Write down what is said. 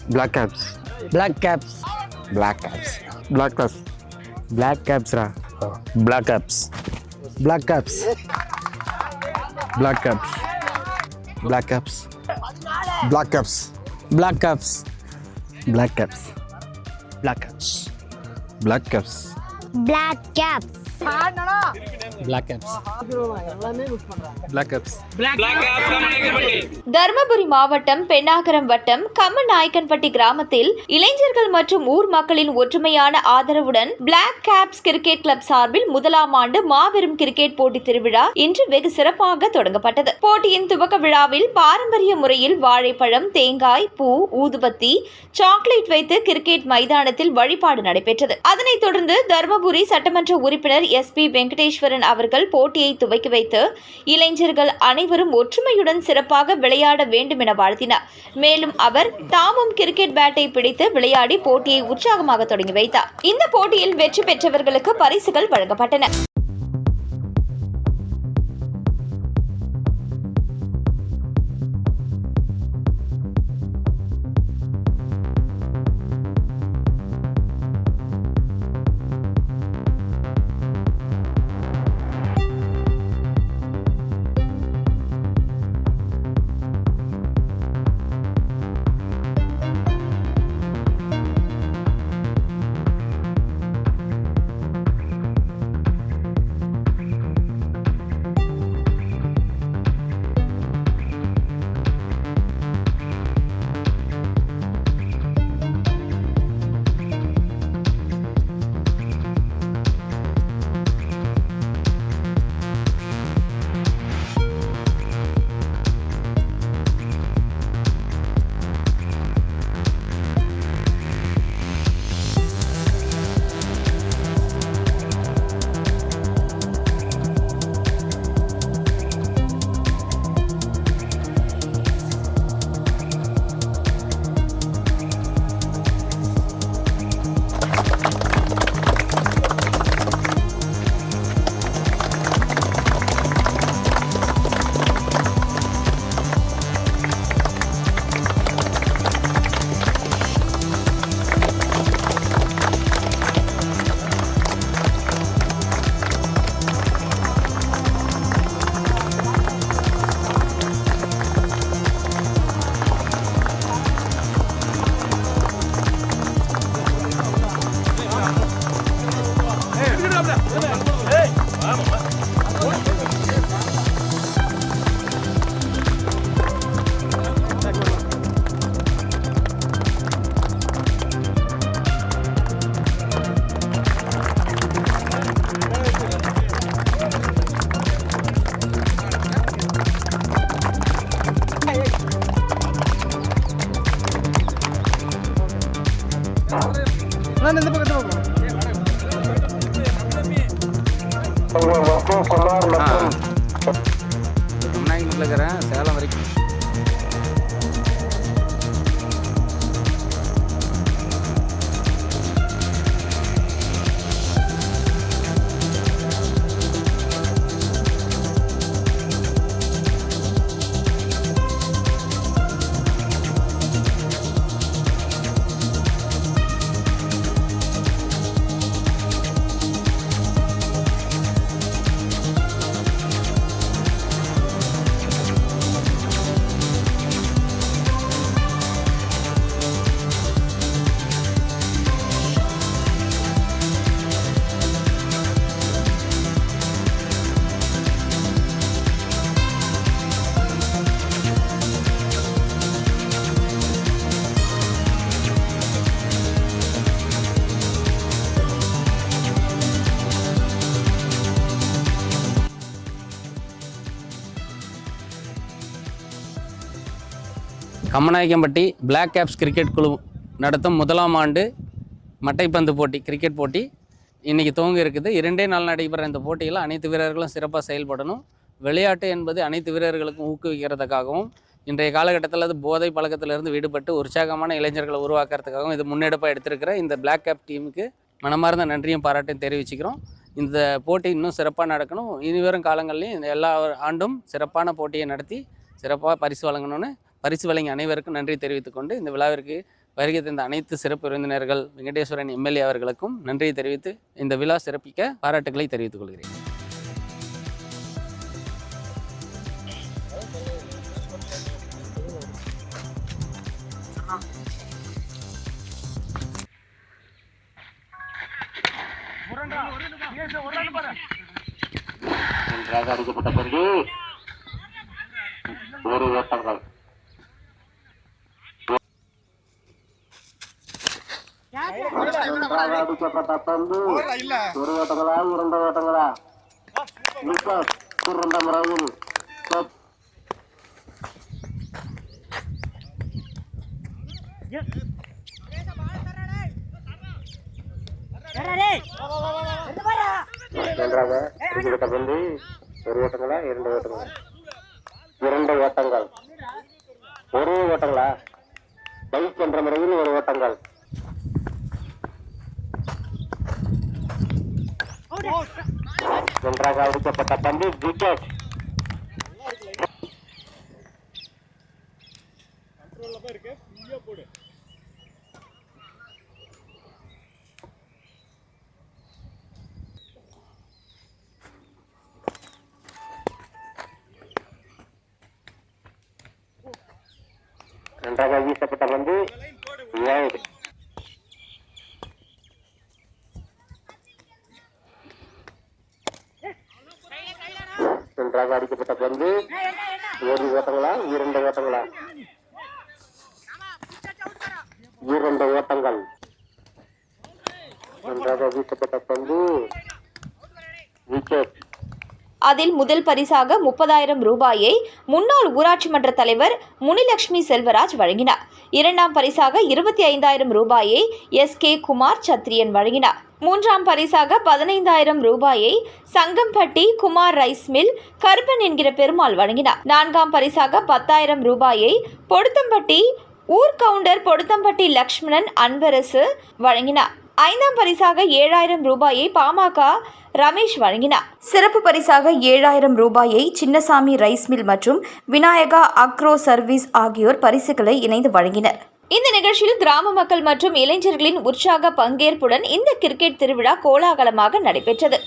Black caps. Black caps. Black caps. Black caps. Black caps ra. Black caps. Black caps. Black caps. Black caps. Black caps. Black caps. Black caps. Black caps. Black caps. Black caps. Black caps. Black caps. Dharmapuri மாவட்டம் பெண்ணாகரம் வட்டம் கம்மநாயக்கன்பட்டி கிராமத்தில் இளைஞர்கள் மற்றும் ஊர் மக்களின் ஒற்றுமையான ஆதரவுடன் black caps cricket club சார்பில் முதலாம் ஆண்டு மாபெரும் கிரிக்கெட் போட்டி திருவிழா இன்று வெகு சிறப்பாக தொடங்கப்பட்டது. போட்டியின் துவக்க விழாவில் பாரம்பரிய முறையில் வாழைப்பழம், தேங்காய், பூ, ஊதுபத்தி, சாக்லேட் வைத்து கிரிக்கெட் மைதானத்தில் வழிபாடு நடைபெற்றது. அதனைத் தொடர்ந்து தர்மபுரி சட்டமன்ற உறுப்பினர் SP வெங்கடேஸ்வரன் அவர்கள் போட்டியை துவக்கி வைத்து இளைஞர்கள் அனைவரும் ஒற்றுமையுடன் சிறப்பாக விளையாட வேண்டும் என வாழ்த்தினார். மேலும் அவர் தாமும் கிரிக்கெட் பேட்டை பிடித்து விளையாடி போட்டியை உற்சாகமாக தொடங்கி வைத்தார். இந்த போட்டியில் வெற்றி பெற்றவர்களுக்கு பரிசுகள் வழங்கப்பட்டன. சேலம் வரைக்கும் கம்மநாயக்கன்பட்டி பிளாக் கேப்ஸ் கிரிக்கெட் குழு நடத்தும் முதலாம் ஆண்டு மட்டைப்பந்து போட்டி கிரிக்கெட் போட்டி இன்றைக்கி துவங்க இருக்குது. 2 நாள் நடைபெற இந்த போட்டியில் அனைத்து வீரர்களும் சிறப்பாக செயல்படணும். விளையாட்டு என்பது அனைத்து வீரர்களுக்கும் ஊக்குவிக்கிறதுக்காகவும் இன்றைய காலகட்டத்தில் அது போதை பழக்கத்திலிருந்து விடுபட்டு உற்சாகமான இளைஞர்களை உருவாக்குறதுக்காகவும் இது முன்னெடுப்பாக எடுத்திருக்கிற இந்த பிளாக் கேப் டீமுக்கு மனமார்ந்த நன்றியும் பாராட்டையும் தெரிவிச்சுக்கிறோம். இந்த போட்டி இன்னும் சிறப்பாக நடக்கணும். இனிவரும் காலங்கள்லையும் எல்லா ஆண்டும் சிறப்பான போட்டியை நடத்தி சிறப்பாக பரிசு வழங்கணும்னு பரிசு வழங்கி அனைவருக்கும் நன்றி தெரிவித்துக்கொண்டு இந்த விழாவிற்கு வருகை தந்த அனைத்து சிறப்பு விருந்தினர்கள் வெங்கடேஸ்வரன் எம்எல்ஏ அவர்களுக்கும் நன்றியை தெரிவித்து இந்த விழா சிறப்பிக்க பாராட்டுகளை தெரிவித்துக் கொள்கிறேன். நன்றாக அடிக்கப்பட்ட பந்து ஒரு ஓட்டங்கள். நன்றாக அடிக்கப்பட்ட பந்து ஒரு ஓட்டங்களா இரண்டு ஓட்டங்களா? சிறந்த முறையில் நன்றாக அடிக்கப்பட்ட பந்து ஒரு ஓட்டங்களா இரண்டு ஓட்டங்களா? இரண்டு ஓட்டங்கள். ஒரு ஓட்டங்களா? பைக் என்ற முறையில் ஒரு ஓட்டங்கள். நன்றாக அடிக்கப்பட்ட பந்து விக்கெட். நன்றாக வீசப்பட்ட பந்து வைட். நன்றாக அடிக்கப்பட்ட பந்து ஒரு ஓட்டங்களா இரண்டு ஓட்டங்களா? இரண்டு ஓட்டங்கள். நன்றாக வீசப்பட்ட பந்து விக்கெட். அதில் முதல் பரிசாக 30,000 ரூபாயை முன்னாள் ஊராட்சி மன்ற தலைவர் முனிலட்சுமி செல்வராஜ் வழங்கினார். இரண்டாம் பரிசாக 25,000 ரூபாயை SK குமார் சத்திரியன் வழங்கினார். மூன்றாம் பரிசாக 15,000 ரூபாயை சங்கம்பட்டி குமார் ரைஸ் மில் கருப்பன் என்கிற பெருமாள் வழங்கினார். நான்காம் பரிசாக 10,000 ரூபாயை பொடுத்தம்பட்டி ஊர் கவுண்டர் பொடுத்தம்பட்டி லக்ஷ்மணன் அன்பரசு வழங்கினார். ஐந்தாம் பரிசாக 7,000 ரூபாயை பாமக ரமேஷ் வழங்கினார். சிறப்பு பரிசாக 7,000 ரூபாயை சின்னசாமி ரைஸ் மில் மற்றும் விநாயகா அக்ரோ சர்வீஸ் ஆகியோர் பரிசுகளை இணைந்து வழங்கினர். இந்த நிகழ்ச்சியில் கிராம மக்கள் மற்றும் இளைஞர்களின் உற்சாக பங்கேற்புடன் இந்த கிரிக்கெட் திருவிழா கோலாகலமாக நடைபெற்றது.